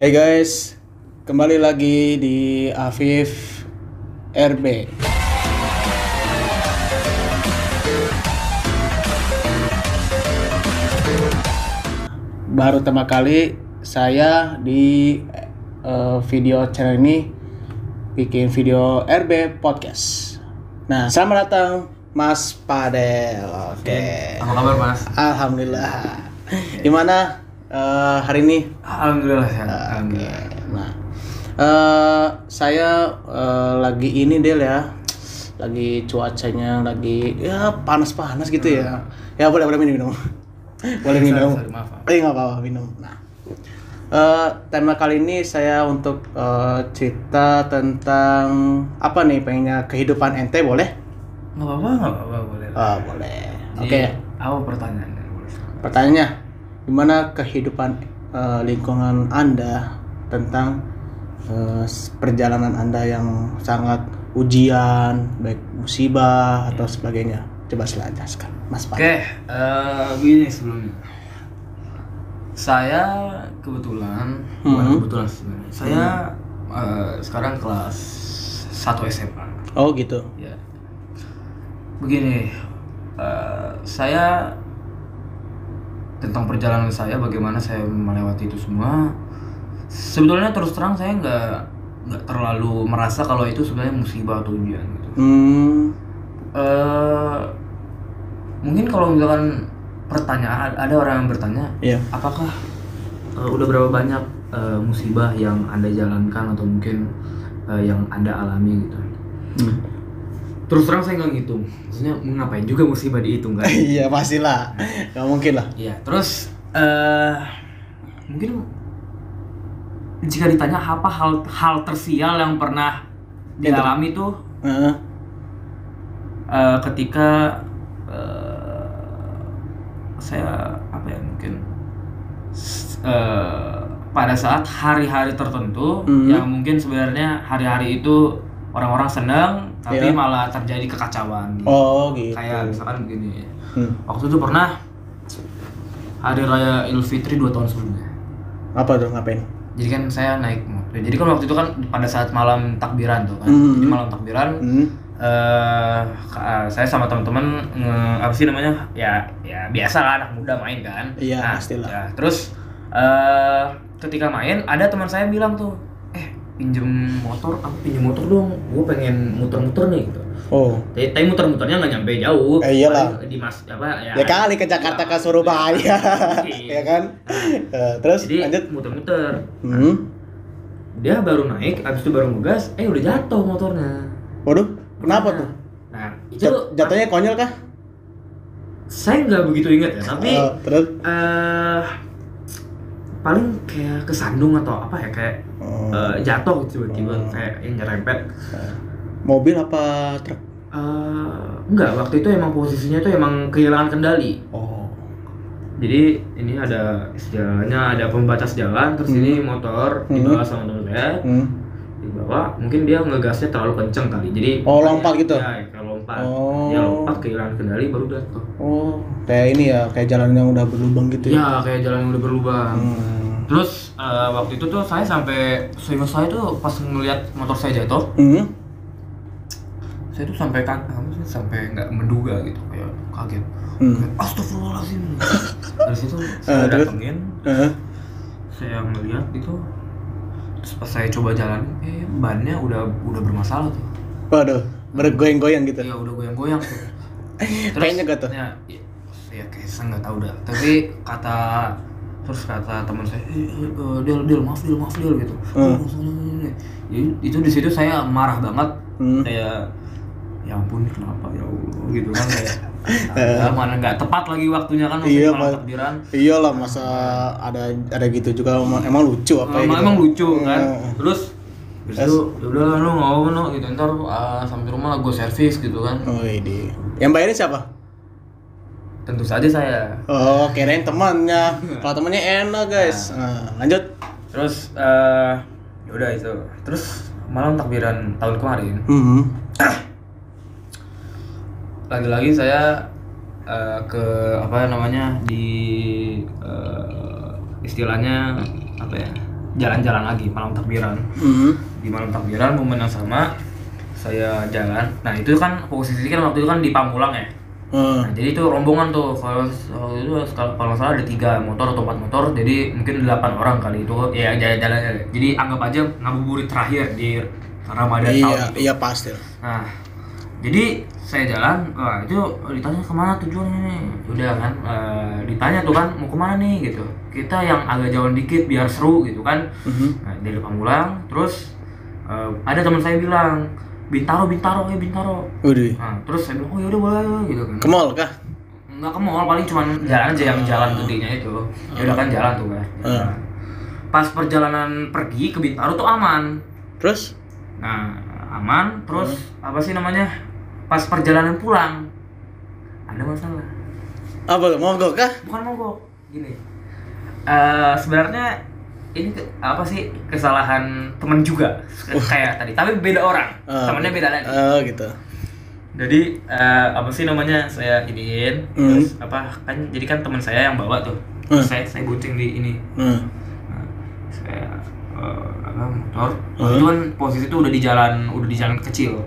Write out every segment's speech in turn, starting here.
Hey guys, kembali lagi di Afif RB. Baru pertama kali saya di video channel ini bikin video RB podcast. Nah, selamat datang Mas Padel. Oke. Apa kabar Mas? Alhamdulillah. Gimana hari ini? Alhamdulillah sehat. Alhamdulillah. Nah, saya lagi ini Del ya, lagi cuacanya lagi ya panas-panas gitu ya. Ya boleh minum. Boleh minum. Sorry, maaf. Nggak apa-apa minum. Nah, tema kali ini saya untuk cerita tentang apa nih? Pengennya kehidupan ente boleh? Nggak apa-apa boleh. Boleh. Oke. Apa pertanyaannya? Pertanyaannya, gimana kehidupan lingkungan Anda tentang perjalanan Anda yang sangat ujian, baik musibah atau sebagainya? Coba jelaskan, Mas Pak. Oke, begini sebelumnya. Saya kebetulan, bukan kebetulan sebenarnya. Saya sekarang kelas 1 SMA. Oh gitu. Ya. Begini, saya tentang perjalanan saya, bagaimana saya melewati itu semua. Sebetulnya terus terang saya nggak terlalu merasa kalau itu sebenarnya musibah atau ujian gitu. Mungkin kalau misalkan pertanyaan, ada orang yang bertanya, apakah udah berapa banyak musibah yang Anda jalankan atau mungkin yang Anda alami gitu. Terus terang saya nggak ngitung, maksudnya ngapain juga musibah dihitung kan? Iya pastilah, nggak mungkin lah. Iya, terus mungkin jika ditanya apa hal tersial yang pernah dialami tuh ketika saya apa ya mungkin pada saat hari-hari tertentu yang mungkin sebenarnya hari-hari itu orang-orang senang tapi malah terjadi kekacauan. Oh gitu. Kayak misalkan begini. Waktu itu pernah hari raya Idul Fitri 2 tahun sebelumnya. Apa tuh, ngapain? Jadi kan saya naik motor. Jadi kan waktu itu kan pada saat malam takbiran tuh kan. Jadi malam takbiran saya sama teman-teman apa sih namanya? Ya biasa lah anak muda main kan. Iya, pastilah. Ya, terus ketika main ada teman saya bilang tuh, pinjem motor dong, gue pengen muter-muter nih gitu. Oh. Tapi muter-muternya nggak nyampe jauh. Iyalah. Di ya kali ke Jakarta ke Surabaya, ya kan. Terus jadi lanjut muter-muter. Dia baru naik, abis itu baru ngegas, udah jatuh motornya. Waduh, kenapa tuh? Nah itu jatuhnya konyol kah? Saya nggak begitu ingat ya, tapi terus? Paling kayak kesandung atau apa ya, kayak jatuh tiba-tiba kayak yang nyerempet. Mobil apa truk? Enggak, waktu itu emang posisinya itu emang kehilangan kendali. Oh. Jadi ini ada istilahnya ada pembatas jalan, terus ini motor dibawa sama teman saya. Dibawa, mungkin dia ngegasnya terlalu kenceng kali. Jadi lompat gitu. Ya, kayak lompat. Dia lompat kehilangan kendali baru jatuh. Oh, kayak ini ya, kayak jalan yang udah berlubang gitu ya. Ya, kayak jalan yang udah berlubang. Terus waktu itu tuh saya sampai seingat saya tuh pas ngeliat motor saya jatuh. Saya tuh sampai nggak menduga gitu, kayak kaget. Astagfirullahaladzim. Dari situ saya datengin, saya ngeliat itu. Terus pas saya coba jalan, bannya udah bermasalah tuh. Waduh, bergoyang-goyang gitu. Iya, udah goyang-goyang tuh. Terus, kayaknya gak tuh? Ya kayak saya nggak tahu dah. Tapi kata teman saya, Del maaf Del gitu. Itu di situ saya marah banget, kayak ya ampun kenapa ya Allah gitu kan, kayak mana nggak tepat lagi waktunya kan, malam takbiran. Iyalah, masa ada gitu juga, emang lucu apa ya gitu. Emang lucu kan. Terus itu udah lu nggak gitu, ntar sampai rumah gue servis gitu kan. Oh ini yang bayarin siapa? Tentu saja saya. Oh, kirain temannya. Kalau temannya enak guys. Lanjut. Terus udah itu. Terus malam takbiran tahun kemarin. Lagi-lagi saya ke apa namanya di istilahnya apa ya, jalan-jalan lagi malam takbiran. Di malam takbiran momen yang sama saya jalan. Nah itu kan posisi kan waktu itu kan di Pamulang ya. Nah, jadi itu rombongan tuh, kalau itu kalau nggak salah ada 3 motor atau 4 motor, jadi mungkin 8 orang kali itu ya jalan-jalan. Jadi anggap aja ngabuburit terakhir di Ramadan tahun itu. Iya pasti. Nah, jadi saya jalan, wah itu ditanya kemana tujuannya, udah kan, ditanya tuh kan mau kemana nih gitu. Kita yang agak jauh dikit biar seru gitu kan. Nah, dari Pamulang, terus ada teman saya bilang Bintaro. Udah. Nah, terus saya bilang, oh yaudah boleh gitu kan. Ke mall kah? Nggak ke mall, paling cuma jalan aja yang jalan gedenya itu. Ya udah kan jalan tuh kan. Pas perjalanan pergi ke Bintaro tuh aman. Terus? Nah, aman, terus apa sih namanya? Pas perjalanan pulang ada masalah. Apa? Mogok kah? Bukan mogok. Gini. Sebenarnya ini apa sih kesalahan temen juga kayak tadi, tapi beda orang, temennya beda lagi. Gitu. Jadi apa sih namanya, saya iniin, terus apa kan, jadi kan teman saya yang bawa tuh, saya bonceng di ini, nah, saya motor, itu kan posisi itu udah di jalan kecil,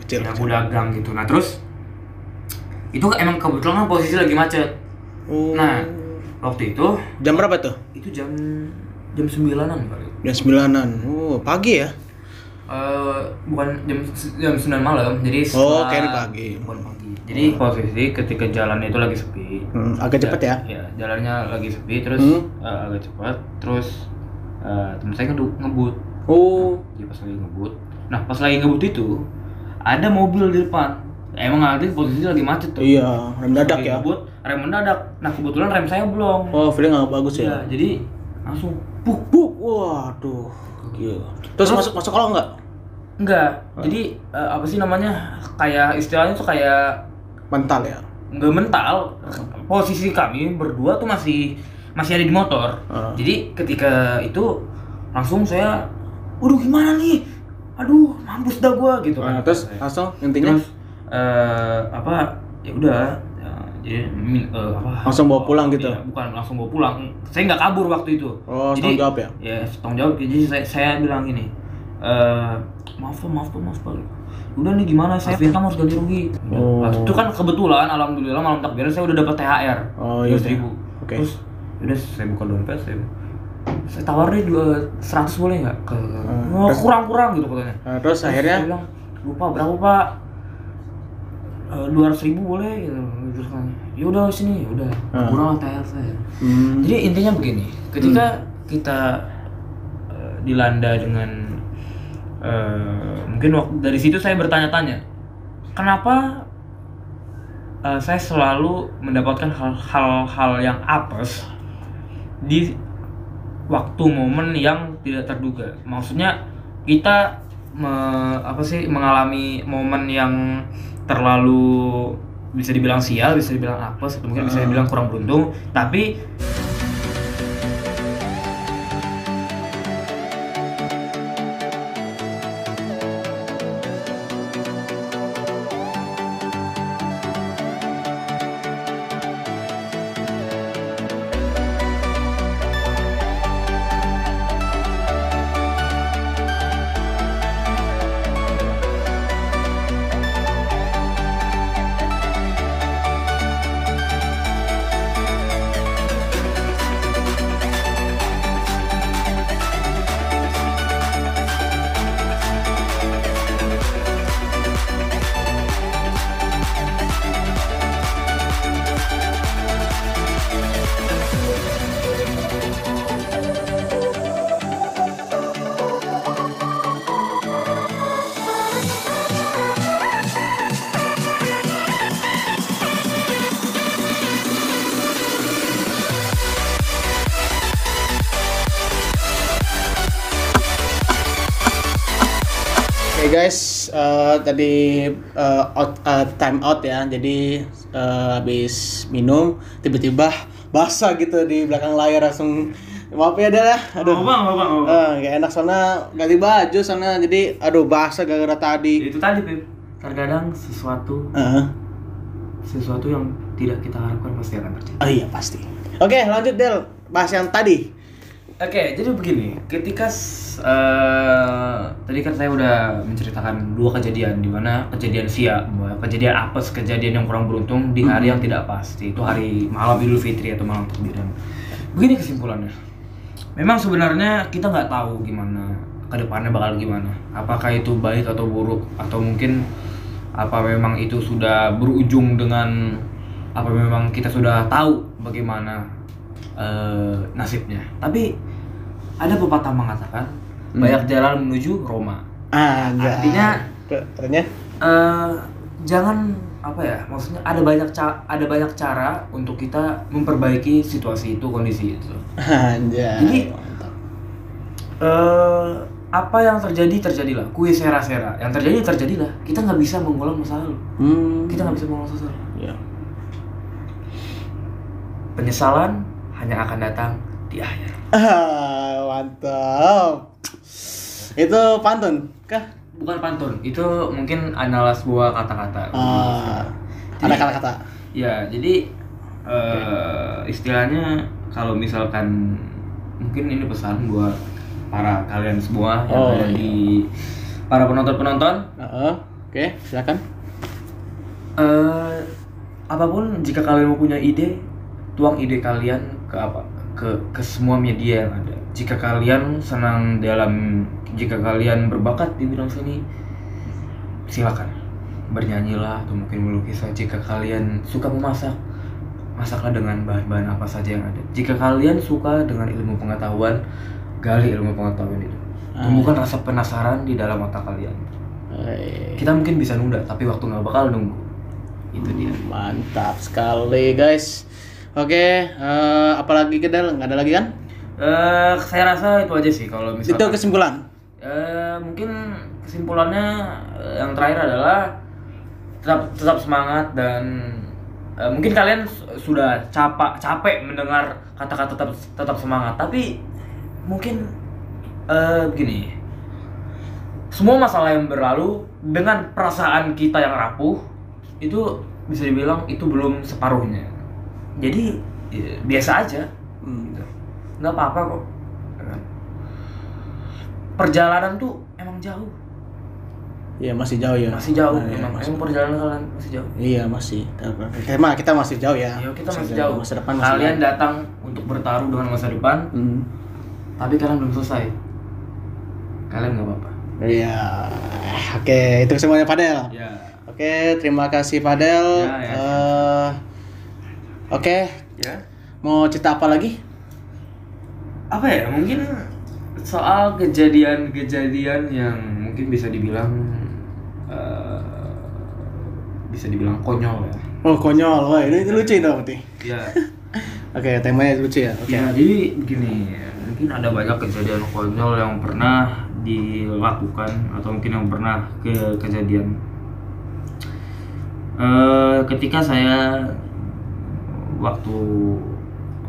kecil. yang udah gang gitu. Nah terus itu emang kebetulan kan posisi lagi macet. Nah waktu itu jam berapa tuh? Itu jam 9-an kali. Jam 9-an. Pagi ya? Bukan jam 9 malam. Jadi setelah kayak pagi. Bukan pagi. Jadi posisi ketika jalan itu lagi sepi. Agak cepat ya? Ya, jalannya lagi sepi terus agak cepat. Terus teman saya ngebut. Jadi pas lagi ngebut. Nah, pas lagi ngebut itu ada mobil di depan. Emang nanti posisi lagi macet tuh. Iya, rem mendadak ya. Ngebut, rem mendadak. Nah, kebetulan rem saya belum. Feeling nggak bagus ya? Iya, jadi langsung buk. Waduh, gila. Terus masuk kolong nggak? Enggak. Jadi apa sih namanya? Kayak istilahnya tuh kayak mental ya? Enggak mental. Posisi kami berdua tuh masih ada di motor. Jadi ketika itu langsung saya, waduh gimana nih? Aduh, mampus dah gua gitu kan. Terus langsung intinya apa? Ya udah. Jadi langsung bawa pulang gitu? Ya, bukan langsung bawa pulang, saya nggak kabur waktu itu. Jadi tanggung jawab ya? Ya tanggung jawab. Jadi saya bilang gini, maaf pak, udah nih gimana, saya kamu harus ganti rugi. Itu kan kebetulan alhamdulillah malam takbiran saya udah dapat THR 200.000. Terus udah saya buka dompet, saya tawar deh 100 boleh nggak? Kurang gitu katanya. Terus akhirnya saya bilang, lupa berapa pak? 200.000 boleh gitu. Terus kan, yaudah sini, udah kurang THR saya. Jadi intinya begini, ketika kita dilanda dengan mungkin dari situ saya bertanya-tanya, kenapa saya selalu mendapatkan hal-hal yang apes di waktu momen yang tidak terduga. Maksudnya kita mengalami momen yang terlalu bisa dibilang sial, bisa dibilang apes, atau mungkin bisa dibilang kurang beruntung, tapi guys, tadi time out ya. Jadi habis minum tiba-tiba basah gitu di belakang layar, langsung maaf ya dah. Aduh. Gak enak soalnya ganti baju soalnya, jadi aduh basah gara-gara tadi. Itu tadi Pip, terkadang sesuatu yang tidak kita harapkan pasti akan terjadi. Iya pasti. Oke, lanjut Del, bahas yang tadi. Oke, jadi begini, ketika tadi kan saya udah menceritakan dua kejadian, di mana kejadian siap, kejadian apes, kejadian yang kurang beruntung di hari yang tidak pasti, itu hari malam Idul Fitri atau malam takbiran. Begini kesimpulannya, memang sebenarnya kita nggak tahu gimana kedepannya bakal gimana, apakah itu baik atau buruk, atau mungkin apa memang itu sudah berujung dengan apa memang kita sudah tahu bagaimana nasibnya. Tapi ada pepatah mengatakan banyak jalan menuju Roma. Artinya katanya jangan apa ya, maksudnya ada banyak cara untuk kita memperbaiki situasi itu, kondisi itu. Jadi apa yang terjadilah, kue sera-sera yang terjadilah. Kita nggak bisa mengulang masa lalu. Kita nggak bisa mengulang masa lalu. Ya. Penyesalan hanya akan datang di akhir. Mantap. Itu pantun kah? Bukan pantun, itu mungkin adalah sebuah kata-kata. Ada kata-kata. Ya, jadi istilahnya kalau misalkan mungkin ini pesan buat para kalian semua yang ada di para penonton. Oke, silakan. Apapun jika kalian mempunyai ide, tuang ide kalian ke semua media yang ada. Jika kalian jika kalian berbakat di bidang seni, silakan bernyanyilah atau mungkin melukislah. Jika kalian suka memasak, masaklah dengan bahan-bahan apa saja yang ada. Jika kalian suka dengan ilmu pengetahuan, gali ilmu pengetahuan itu. Tumbuhkan rasa penasaran di dalam otak kalian. Kita mungkin bisa nunda, tapi waktu nggak bakal nunggu. Itu dia. Mantap sekali guys. Oke, apalagi Kedal? Nggak ada lagi kan? Saya rasa itu aja sih kalau misalkan. Itu kesimpulan. Mungkin kesimpulannya yang terakhir adalah tetap semangat dan mungkin kalian sudah capek mendengar kata-kata tetap semangat, tapi mungkin begini, semua masalah yang berlalu dengan perasaan kita yang rapuh itu bisa dibilang itu belum separuhnya. Jadi biasa aja, gitu. Nggak apa-apa kok. Perjalanan tuh emang jauh. Iya masih jauh ya. Masih jauh. Emang perjalanan kalian masih jauh. Iya masih. Kita masih jauh ya. Iya kita masih jauh. Masa depan masih kalian jauh. datang untuk bertaruh dengan masa depan, tapi kalian belum selesai. Kalian nggak apa-apa. Iya. Oke, itu semuanya Fadel. Ya. Oke, terima kasih Fadel. Oke. Ya. Mau cerita apa lagi? Apa ya? Mungkin soal kejadian-kejadian yang mungkin bisa dibilang konyol ya. Oh konyol, wah ini lucu dong berarti. Iya. Oke, temanya lucu ya. Oke. Ya, jadi begini, mungkin ada banyak kejadian konyol yang pernah dilakukan atau mungkin yang pernah kejadian. Ketika saya waktu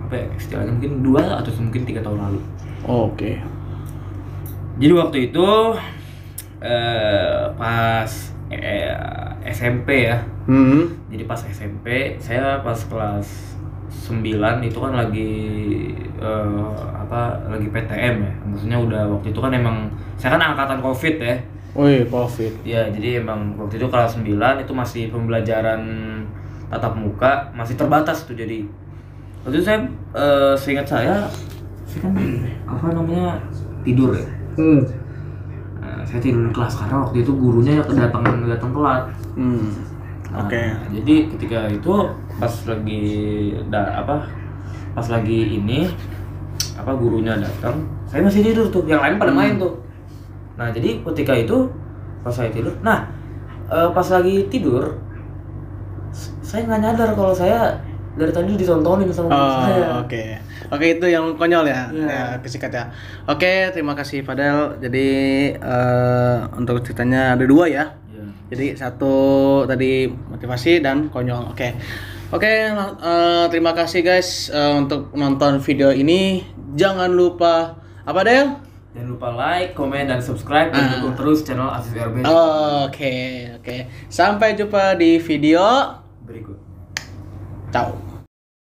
apa ya istilahnya mungkin 2 atau mungkin 3 tahun lalu. Oke. Jadi waktu itu pas SMP ya. Jadi pas SMP saya pas kelas 9 itu kan lagi lagi PTM ya. Maksudnya udah waktu itu kan emang saya kan angkatan Covid ya. Wih, Covid. Ya, jadi emang waktu itu kelas 9 itu masih pembelajaran tatap muka, masih terbatas tuh. Jadi waktu itu saya seingat saya kan tidur ya. Saya tidur di kelas karena waktu itu gurunya datang telat. Oke. Jadi ketika itu pas lagi gurunya datang, saya masih tidur tuh, yang lain pada main tuh. Nah jadi ketika itu pas saya tidur, pas lagi tidur saya nggak nyadar kalau saya dari tadi ditontonin sama saya. Oke, itu yang konyol ya. Ya, kesikat ya. Oke, terima kasih Fadel. Jadi untuk ceritanya ada 2 ya. Jadi satu tadi motivasi dan konyol. Oke, terima kasih guys untuk nonton video ini. Jangan lupa apa Del? Jangan lupa like, komen, dan subscribe dan dukung terus channel Afif RB. Oke. Sampai jumpa di video berikut. Ciao.